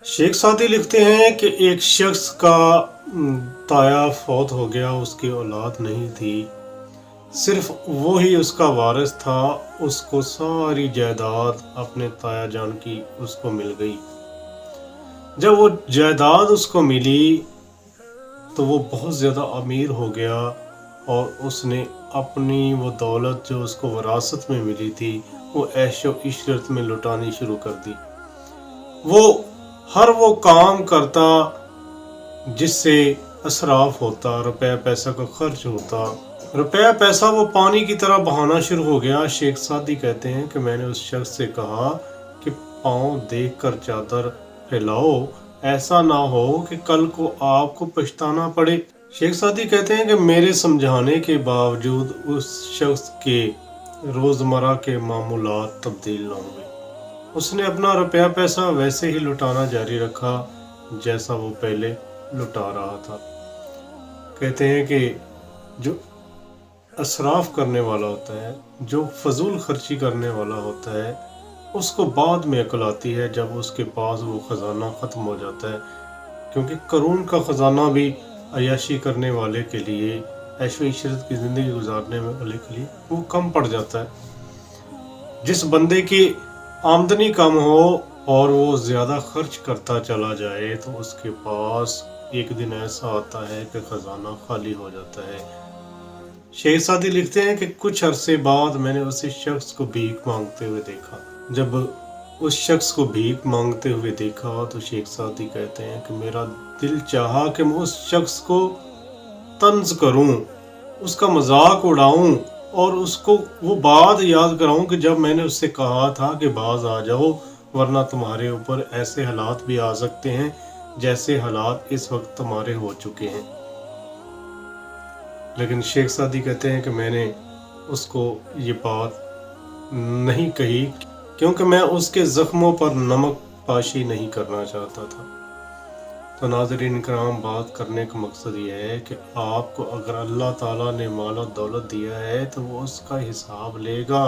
शेख सादी लिखते हैं कि एक शख्स का ताया फौत हो गया, उसकी औलाद नहीं थी, सिर्फ वो ही उसका वारिस था। उसको सारी जायदाद अपने ताया जान की उसको मिल गई। जब वो जायदाद उसको मिली तो वो बहुत ज़्यादा अमीर हो गया और उसने अपनी वो दौलत जो उसको विरासत में मिली थी वो ऐशो इशरत में लुटानी शुरू कर दी। वो हर वो काम करता जिससे असराफ होता, रुपया पैसा का खर्च होता, रुपया पैसा वो पानी की तरह बहाना शुरू हो गया। शेख सादी कहते हैं कि मैंने उस शख्स से कहा कि पाँव देख कर चादर फैलाओ, ऐसा ना हो कि कल को आपको पछताना पड़े। शेख सादी कहते हैं कि मेरे समझाने के बावजूद उस शख्स के रोज़मर्रा के मामूलात तब्दील न हुए। उसने अपना रुपया पैसा वैसे ही लुटाना जारी रखा जैसा वो पहले लुटा रहा था। कहते हैं कि जो असराफ करने वाला होता है, जो फजूल खर्ची करने वाला होता है, उसको बाद में अकल आती है जब उसके पास वो ख़जाना ख़त्म हो जाता है, क्योंकि करून का ख़जाना भी अय्याशी करने वाले के लिए, ऐशो इशरत की ज़िंदगी गुजारने वाले के लिए वो कम पड़ जाता है। जिस बंदे की आमदनी कम हो और वो ज़्यादा खर्च करता चला जाए तो उसके पास एक दिन ऐसा आता है कि ख़जाना खाली हो जाता है। शेख सादी लिखते हैं कि कुछ अरसे बाद मैंने उस शख्स को भीख मांगते हुए देखा। जब उस शख्स को भीख मांगते हुए देखा तो शेख सादी कहते हैं कि मेरा दिल चाहा कि मैं उस शख्स को तंज करूं, उसका मजाक उड़ाऊं और उसको वो बात याद कराऊं कि जब मैंने उससे कहा था कि बाज आ जाओ वरना तुम्हारे ऊपर ऐसे हालात भी आ सकते हैं जैसे हालात इस वक्त तुम्हारे हो चुके हैं। लेकिन शेख सादी कहते हैं कि मैंने उसको ये बात नहीं कही क्योंकि मैं उसके ज़ख्मों पर नमक पाशी नहीं करना चाहता था। तो नाज़रीन इकराम, बात करने का मकसद ये है कि आपको अगर अल्लाह ताला ने माल और दौलत दिया है तो वो उसका हिसाब लेगा।